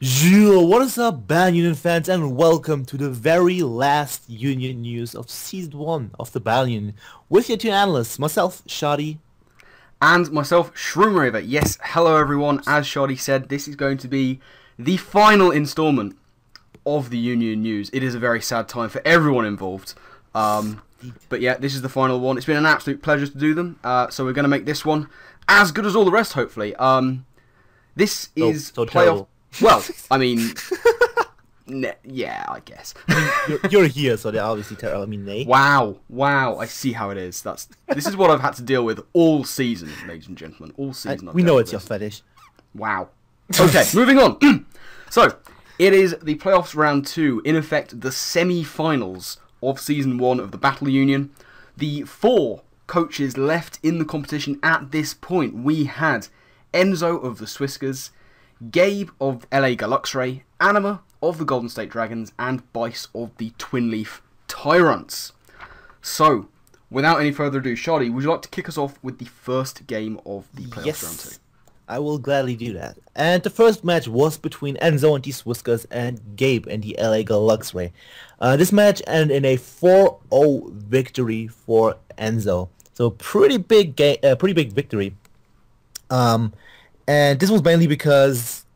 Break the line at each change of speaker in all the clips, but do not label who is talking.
Jules, what is up, Band Union fans, and welcome to the very last Union news of Season 1 of the Battle Union. With your two analysts, myself, Schady.
And myself, Shroomraver. Yes, hello everyone. As Schady said, this is going to be the final instalment of the Union news. It is a very sad time for everyone involved. But yeah, this is the final one. It's been an absolute pleasure to do them. So we're going to make this one as good as all the rest, hopefully. This is
So
playoff.
terrible.
Well, I mean, yeah, I guess.
You're here, so they're obviously terrible. I mean, they.
Wow, I see how it is. This is what I've had to deal with all season, ladies and gentlemen. All season.
We know it's your fetish.
Wow. Okay, moving on. So, it is the playoffs round 2, in effect the semi-finals of Season 1 of the Battle Union. The 4 coaches left in the competition at this point. We had Enzo of the Swiskers, Gabe of LA Galuxray, Anima of the Golden State Dragons, and Bice of the Twin Leaf Tyrants. So, without any further ado, Shadi, would you like to kick us off with the first game of the playoffs round 2?
Yes, I will gladly do that. And the first match was between Enzo and the Swiskers and Gabe and the LA Galuxray. This match ended in a 4-0 victory for Enzo. So pretty big victory. And this was mainly because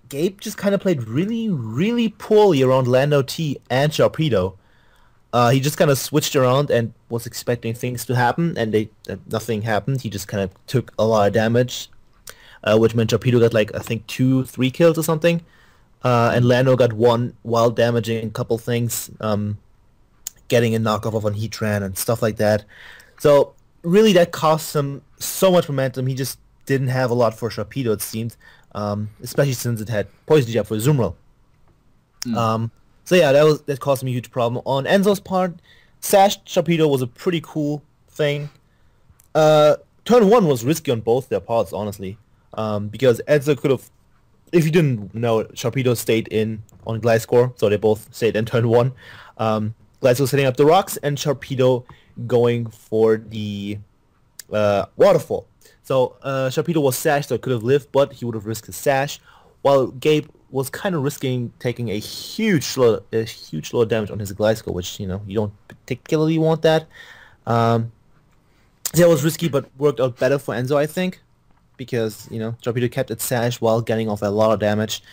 Gabe just kind of played really, really poorly around Lando T and Sharpedo. He just kind of switched around and was expecting things to happen, and nothing happened. He just kind of took a lot of damage, which meant Sharpedo got like, I think 2-3 kills or something. And Lando got 1 while damaging a couple things, getting a knockoff of on Heatran and stuff like that. So really that cost him so much momentum. He just didn't have a lot for Sharpedo, it seemed, especially since it had Poison Jab for Zoomro. So yeah, that caused me a huge problem. On Enzo's part, Sash Sharpedo was a pretty cool thing. Turn 1 was risky on both their parts, honestly, because Enzo could have, if you didn't know, Sharpedo stayed in on Gliscor, so they both stayed in turn 1. Gliscor setting up the rocks, and Sharpedo going for the waterfall. So Sharpedo was Sash, so it could have lived, but he would have risked his Sash, while Gabe was kind of risking taking a huge lot of damage on his Gliscor, which, you don't particularly want that. So it was risky, but worked out better for Enzo, I think, because, Sharpedo kept its Sash while getting off a lot of damage.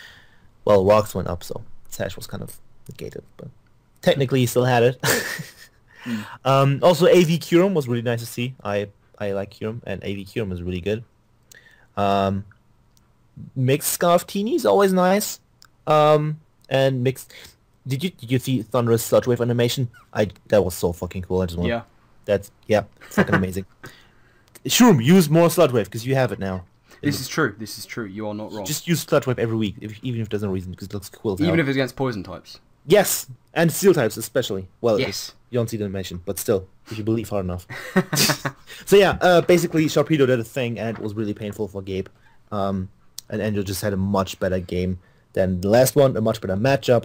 Well, rocks went up, so Sash was kind of negated, but technically he still had it. Also, AV Curum was really nice to see. I like Curum, and AV Curum is really good. Mixed Scarftini is always nice. And mixed. Did you see Thunderous Sludge Wave animation? That was so fucking cool. I just want. Yeah, fucking amazing. Shroom, use more Sludge Wave because you have it now.
This is true. You are not wrong.
Just use Sludge Wave every week, even if there's no reason, because it looks cool.
Even if it's against poison types.
Yes, and steel types especially. Well,
yes.
You don't see the animation, but still, if you believe hard enough. So yeah, basically Sharpedo did a thing, and it was really painful for Gabe. And Enzo just had a much better game than the last one, a much better matchup.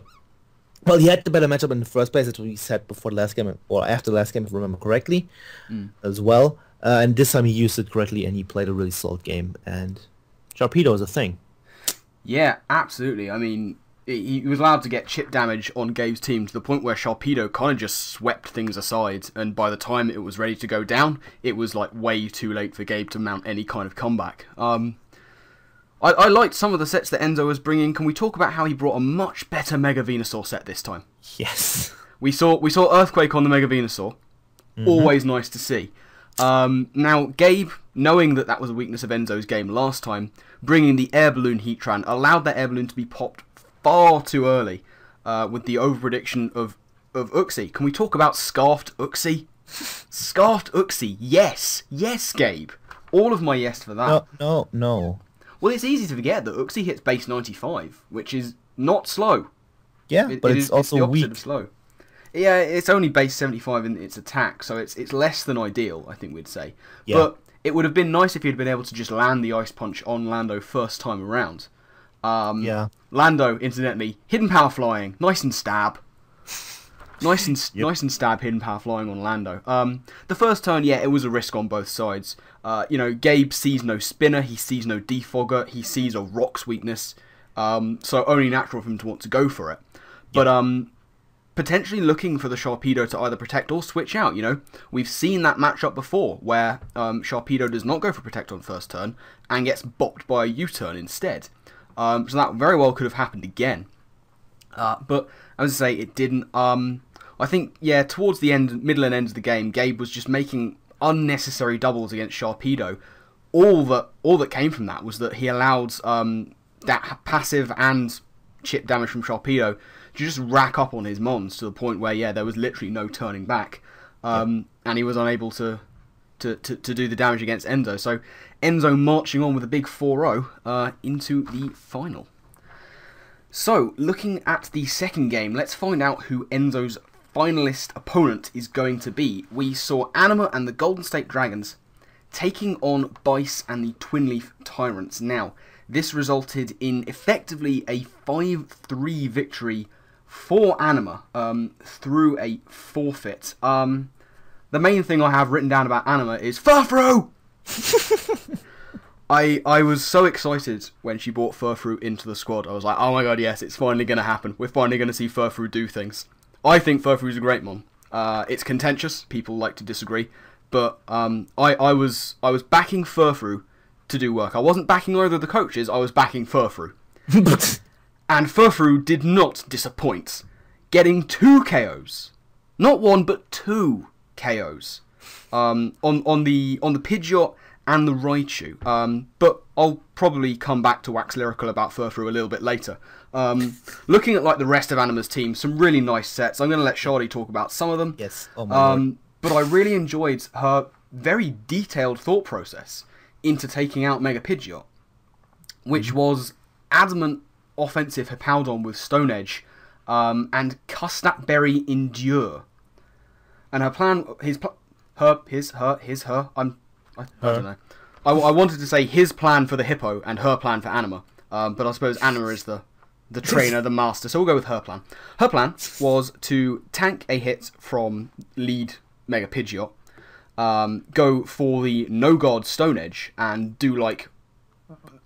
Well, he had the better matchup in the first place, that's what we said before the last game, or after the last game, if I remember correctly, as well. And this time he used it correctly, and he played a really solid game, and Sharpedo is a thing.
Yeah, absolutely. I mean, he was allowed to get chip damage on Gabe's team to the point where Sharpedo kind of just swept things aside, and by the time it was ready to go down, it was like way too late for Gabe to mount any kind of comeback. I liked some of the sets that Enzo was bringing. Can we talk about how he brought a much better Mega Venusaur set this time?
Yes.
We saw Earthquake on the Mega Venusaur. Always nice to see. Now, Gabe, knowing that was a weakness of Enzo's game last time, bringing the Air Balloon Heatran allowed that Air Balloon to be popped far too early with the over-prediction of Uxie. Can we talk about Scarfed Uxie? Scarfed Uxie, yes. Yes, Gabe. All of my yes for that.
No.
Well, it's easy to forget that Uxie hits base 95, which is not slow.
Yeah, but it's also
the opposite
weak.
Of slow. Yeah, it's only base 75 in its attack, so it's less than ideal, I think we'd say.
Yeah.
But it would have been nice if he'd been able to just land the Ice Punch on Lando first time around.
Yeah.
Lando, incidentally, hidden power flying, nice and stab. Nice and stab hidden power flying on Lando. The first turn, yeah, it was a risk on both sides. Gabe sees no spinner, he sees no defogger, he sees a rocks weakness. So only natural for him to want to go for it. But potentially looking for the Sharpedo to either protect or switch out, you know. We've seen that matchup before, where Sharpedo does not go for protect on first turn, and gets bopped by a U-turn instead. So that very well could have happened again. But, as I say, it didn't. I think, yeah, towards the middle and end of the game, Gabe was just making unnecessary doubles against Sharpedo. All that came from that was that he allowed that passive and chip damage from Sharpedo to just rack up on his mons to the point where, yeah, there was literally no turning back. And he was unable to do the damage against Enzo. So Enzo marching on with a big 4-0 into the final. So, looking at the second game, let's find out who Enzo's finalist opponent is going to be. We saw Anima and the Golden State Dragons taking on Bice and the Twin Leaf Tyrants. Now, this resulted in effectively a 5-3 victory for Anima through a forfeit. The main thing I have written down about Anima is Furfrou! I was so excited when she brought Furfrou into the squad. I was like, oh my god, yes, it's finally going to happen. We're finally going to see Furfrou do things. I think Furfrou's a great mon. It's contentious. People like to disagree. But I was backing Furfrou to do work. I wasn't backing either of the coaches. I was backing Furfrou. And Furfrou did not disappoint, getting 2 KOs. Not 1, but 2 KOs. On the Pidgeot and the Raichu. But I'll probably come back to wax lyrical about Furfrou a little bit later. Looking at like the rest of Anima's team, some really nice sets. I'm going to let Schady talk about some of them.
Yes. Oh my God.
But I really enjoyed her very detailed thought process into taking out Mega Pidgeot, which was adamant offensive Hippowdon with Stone Edge, and Custap Berry Endure. And her plan, I don't know. I wanted to say his plan for the Hippo and her plan for Anima, but I suppose Anima is the trainer, the master, so we'll go with her plan. Her plan was to tank a hit from lead Mega Pidgeot, go for the No God Stone Edge and do like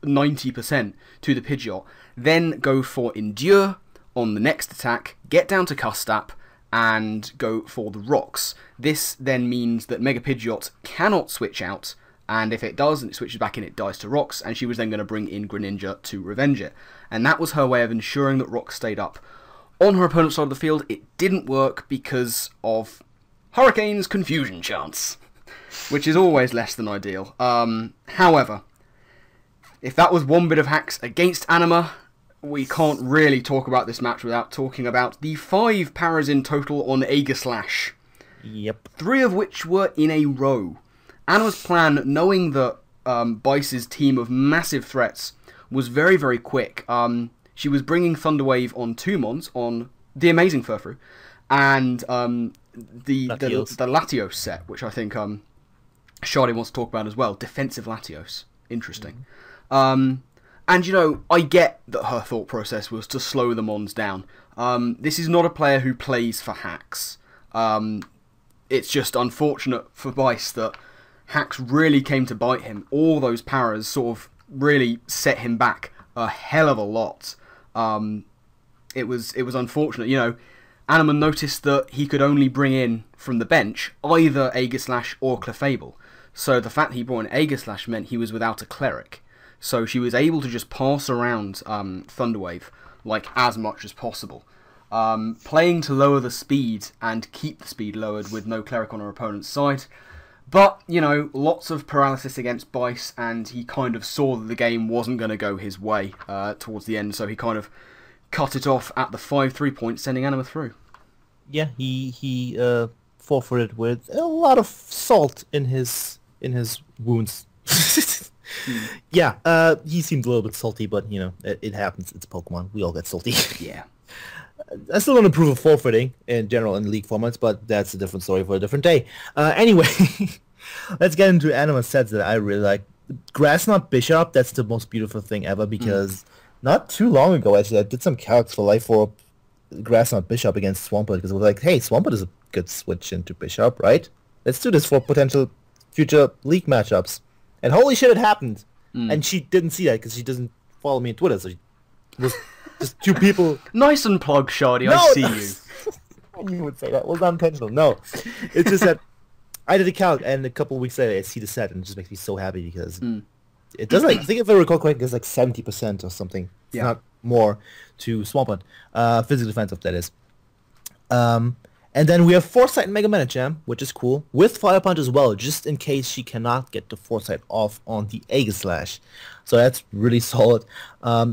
90% to the Pidgeot, then go for Endure on the next attack, get down to Custap, and go for the rocks. This then means that Mega Pidgeot cannot switch out, and if it does and it switches back in, it dies to rocks, and she was then going to bring in Greninja to revenge it. And that was her way of ensuring that rocks stayed up. On her opponent's side of the field, it didn't work because of Hurricane's confusion chance, which is always less than ideal. However, if that was one bit of hacks against Anima, we can't really talk about this match without talking about the 5 paras in total on Aegislash.
Yep.
3 of which were in a row. Anima's plan, knowing that Bice's team of massive threats was very, very quick. She was bringing Thunderwave on 2 mons, on the amazing Furfrou, and the Latios set, which I think Schady wants to talk about as well. Defensive Latios. Interesting. And, you know, I get that her thought process was to slow the mons down. This is not a player who plays for hacks. It's just unfortunate for Bice that hacks really came to bite him. All those paras sort of really set him back a hell of a lot. It was unfortunate. You know, Anima noticed that he could only bring in from the bench either Aegislash or Clefable. So the fact that he brought in Aegislash meant he was without a Cleric. So she was able to just pass around Thunderwave like as much as possible. Playing to lower the speed and keep the speed lowered with no Cleric on her opponent's side. But, you know, lots of paralysis against Bice, and he kind of saw that the game wasn't going to go his way towards the end, so he kind of cut it off at the 5-3 point, sending Anima through.
Yeah, he forfeited with a lot of salt in his wounds. Yeah, he seemed a little bit salty, but, you know, it happens. It's Pokemon. We all get salty.
Yeah.
I still don't approve of forfeiting in general in league formats, but that's a different story for a different day. Anyway, let's get into Anima sets that I really like. Grass Knot Bishop, that's the most beautiful thing ever, because not too long ago, actually, I did some calcs for Life Orb Grass Knot Bishop against Swampert, because it was like, hey, Swampert is a good switch into Bishop, right? Let's do this for potential future league matchups. And holy shit, it happened. And she didn't see that because she doesn't follow me on Twitter, so was just two people.
Nice and plug, Schady.
No,
I see you.
I knew you would say that. It was not intentional. No, it's just that I did a count, and a couple of weeks later, I see the set, and it just makes me so happy because it does like I think if I recall correctly, it's like 70% or something. It's not more to Swampert. Physical defensive, that is. And then we have Foresight and Mega Man Jam, which is cool, with Fire Punch as well, just in case she cannot get the Foresight off on the Aegis Slash. So that's really solid.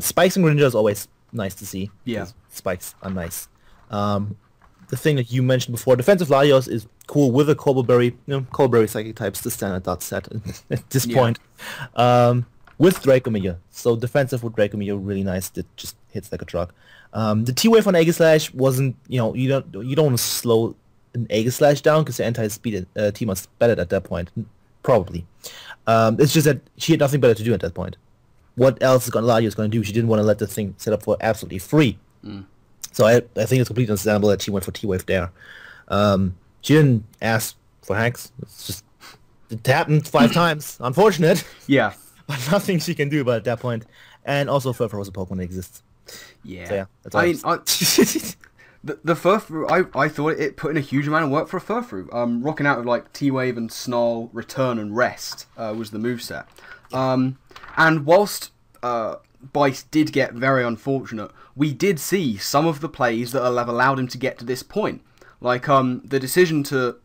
Spikes and Greninja is always nice to see.
Yeah.
Spikes are nice. The thing that you mentioned before, defensive Latios is cool with a Cobbleberry, Cobbleberry Psychic types, the standard dot set at this point. With Dracomir. So defensive with Dracomir, really nice. It just hits like a truck. The T-Wave on Aegis Slash wasn't, you don't want to slow an Aegis Slash down because the anti-speed team was better at that point, probably. It's just that she had nothing better to do at that point. What else is Latios going to do? She didn't want to let the thing set up for absolutely free. So I think it's completely understandable that she went for T-Wave there. She didn't ask for hacks. It's just it happened 5 times. Unfortunate.
Yeah.
But nothing she can do about it at that point. And also Furfur was a Pokemon that exists.
Yeah.
So yeah, that's
I mean, the Furfur, I thought it put in a huge amount of work for a Furfur. Rocking out with like T-Wave and Snarl, Return and Rest was the moveset. And whilst Bice did get very unfortunate, we did see some of the plays that have allowed him to get to this point. Like the decision to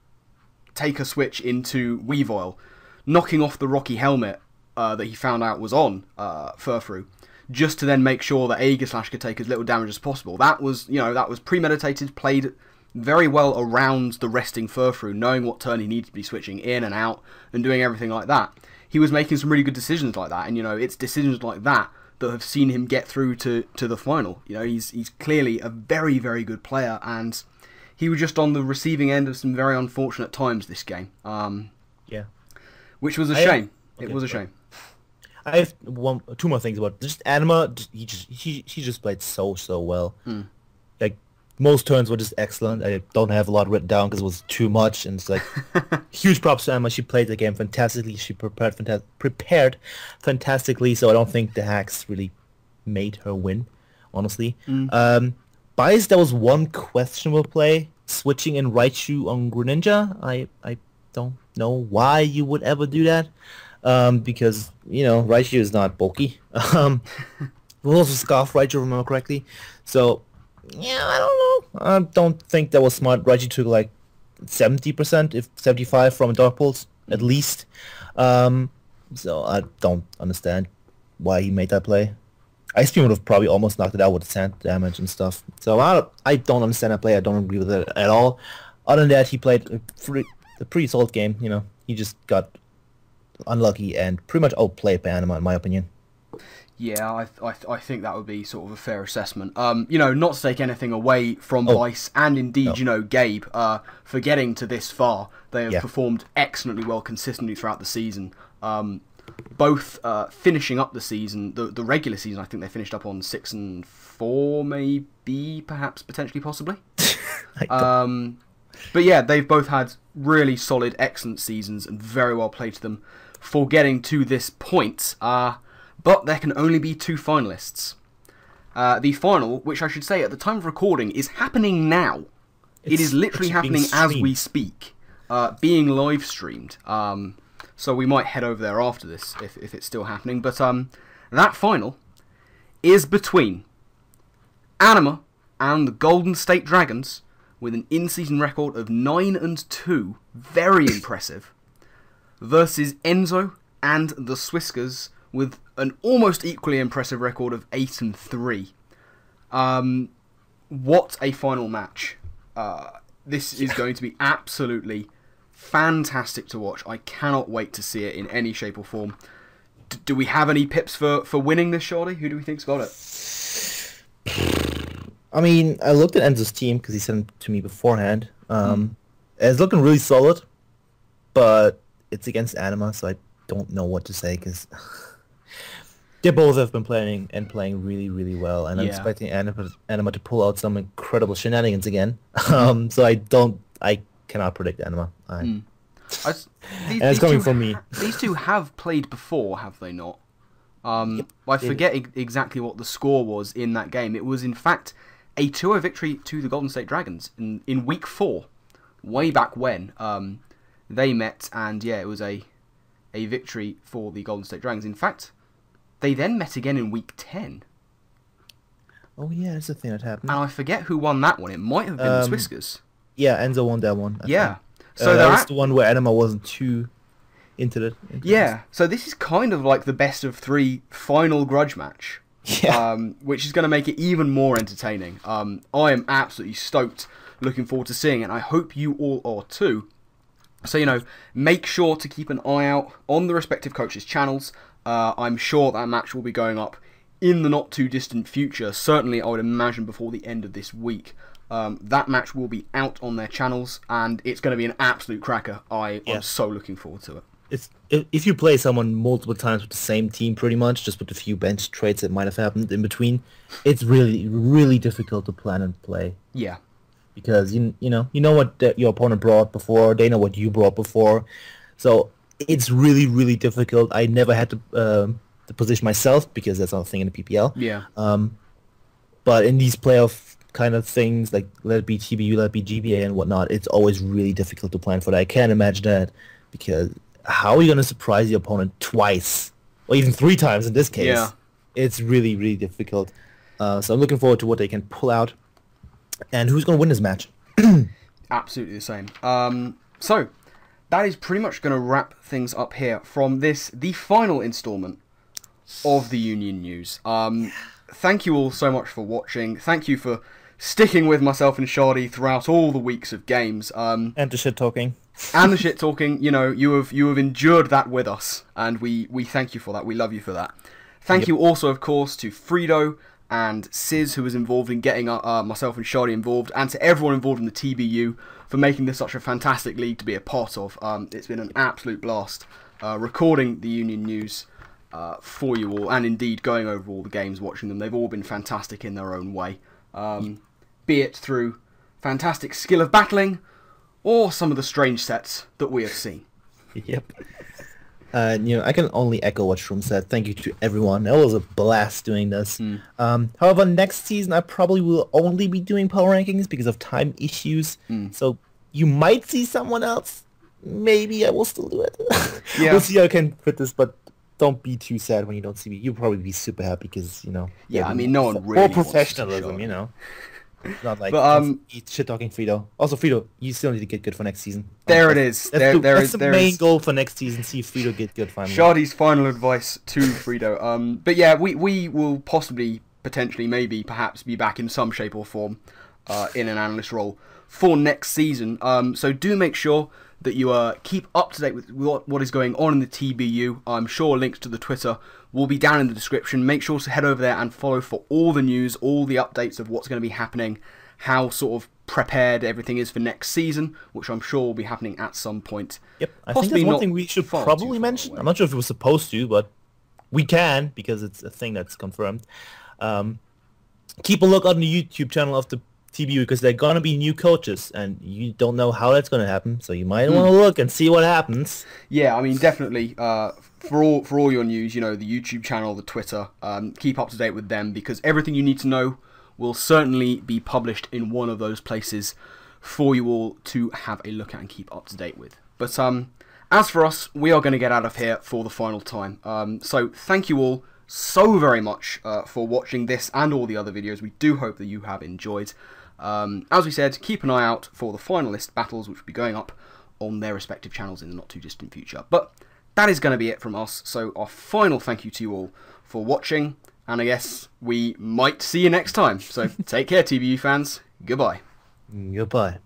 take a switch into Weavile, knocking off the Rocky Helmet that he found out was on Furfur, just to then make sure that Aegis Slash could take as little damage as possible. That was, that was premeditated, played very well around the resting Furfur, knowing what turn he needed to be switching in and out and doing everything like that. He was making some really good decisions like that, and it's decisions like that that have seen him get through to the final. He's clearly a very, very good player, and he was just on the receiving end of some very unfortunate times this game.
Yeah.
Which was a shame. It was a shame.
I have 2 more things about just Anima. She just played so well. Like most turns were just excellent. I don't have a lot written down because it was too much, and it's like huge props to Anima. She played the game fantastically. She prepared fantastically. So I don't think the hacks really made her win, honestly. Bias, there was one questionable play, switching in Raichu on Greninja. I don't know why you would ever do that. Because, Raichu is not bulky. We'll also scarf Raichu, if I remember correctly. So, yeah, I don't know. I don't think that was smart. Raichu took like 70%, if 75% from Dark Pulse, at least. So I don't understand why he made that play. Ice Beam would have probably almost knocked it out with sand damage and stuff. So I don't understand that play. I don't agree with it at all. Other than that, he played a pretty solid game. He just got unlucky and pretty much outplayed by Anima, in my opinion.
Yeah, I think that would be sort of a fair assessment. Not to take anything away from Bice and indeed, Gabe, for getting to this far. They have performed excellently well consistently throughout the season. Both finishing up the season, the regular season, I think they finished up on 6-4, maybe, perhaps, potentially, possibly. But yeah, they've both had really solid, excellent seasons and very well played to them for getting to this point. But there can only be 2 finalists. The final, which I should say at the time of recording, is happening now. It is literally happening as we speak, being live streamed. So we might head over there after this if it's still happening. But that final is between Anima and the Golden State Dragons, with an in-season record of 9-2, very impressive, versus Enzo and the Swiskers with an almost equally impressive record of 8-3. What a final match. This is going to be absolutely fantastic to watch. I cannot wait to see it in any shape or form. Do we have any pips for winning this, Schady? Who do we think's got it?
I mean, I looked at Enzo's team because he sent it to me beforehand. It's looking really solid, but it's against Anima, so I don't know what to say because they both have been playing really, really well, and I'm expecting Anima to pull out some incredible shenanigans again. So I cannot predict Anima. And it's coming from me.
These two have played before, have they not? I forget exactly what the score was in that game. It was, in fact, a 2-0 victory to the Golden State Dragons in Week 4, way back when they met, and yeah, it was a victory for the Golden State Dragons. In fact, they then met again in Week 10.
Oh yeah, that's the thing that happened.
And I forget who won that one. It might have been the Swiskers.
Yeah, Enzo won that one. I think.
So
that was the one where Anima wasn't too into it.
Yeah, so this is kind of like the best of 3 final grudge match.
Yeah.
Which is going to make it even more entertaining. I am absolutely stoked, looking forward to seeing it, and I hope you all are too. So, make sure to keep an eye out on the respective coaches' channels. I'm sure that match will be going up in the not-too-distant future. Certainly, I would imagine before the end of this week. That match will be out on their channels, and it's going to be an absolute cracker. I am so looking forward to it.
If you play someone multiple times with the same team, pretty much, just with a few bench trades that might have happened in between, it's really, really difficult to plan and play.
Yeah.
Because you know what your opponent brought before, they know what you brought before, so it's really, really difficult. I never had to position myself because that's not a thing in the PPL.
Yeah.
But in these playoff kind of things, like let it be TBU, let it be GBA and whatnot, it's always really difficult to plan for that. I can't imagine that, because how are you going to surprise the opponent twice, or even 3 times in this case?
Yeah.
It's really, really difficult. So I'm looking forward to what they can pull out. And who's going to win this match?
Absolutely the same. So, that is pretty much going to wrap things up here from the final installment of the Union News. Thank you all so much for watching. Thank you for sticking with myself and Schady throughout all the weeks of games.
And the shit talking.
And the shit talking. You have endured that with us, and we thank you for that. We love you for that. Thank you also, of course, to Fredo and Sis, who was involved in getting myself and Schady involved, and to everyone involved in the TBU for making this such a fantastic league to be a part of. It's been an absolute blast recording the Union News for you all, and indeed going over all the games, watching them. They've all been fantastic in their own way, be it through fantastic skill of battling, or some of the strange sets that we have seen.
Yep. I can only echo what Shroom said. Thank you to everyone. It was a blast doing this. However, next season I probably will only be doing power rankings because of time issues. So you might see someone else. Maybe I will still do it.
Yeah.
We'll see how I can fit this, but don't be too sad when you don't see me. You'll probably be super happy because,
Yeah, I mean, no one really
more professionalism, Not like shit talking Frito. Also, Frito, you still need to get good for next season.
There it is.
That's the main goal for next season. See if Frito get good finally.
Shardy's final advice to Frito. But yeah, we will possibly, potentially, maybe, perhaps be back in some shape or form in an analyst role for next season. So do make sure that you keep up to date with what is going on in the TBU. I'm sure links to the Twitter will be down in the description. Make sure to head over there and follow for all the news, all the updates of what's going to be happening, how sort of prepared everything is for next season, which I'm sure will be happening at some point.
Yep, I think that's one thing we should probably mention. I'm not sure if we were supposed to, but we can, because it's a thing that's confirmed. Keep a look on the YouTube channel of the TBU, because they're going to be new coaches, and you don't know how that's going to happen, so you might want to look and see what happens.
Yeah, I mean, definitely, for all your news, the YouTube channel, the Twitter, keep up to date with them, because everything you need to know will certainly be published in one of those places for you all to have a look at and keep up to date with. But as for us, we are going to get out of here for the final time. So thank you all so very much for watching this and all the other videos. We do hope that you have enjoyed. As we said, keep an eye out for the finalist battles, which will be going up on their respective channels in the not too distant future. But that is going to be it from us. So our final thank you to you all for watching, and I guess we might see you next time. So take care, TBU fans. Goodbye.
Goodbye.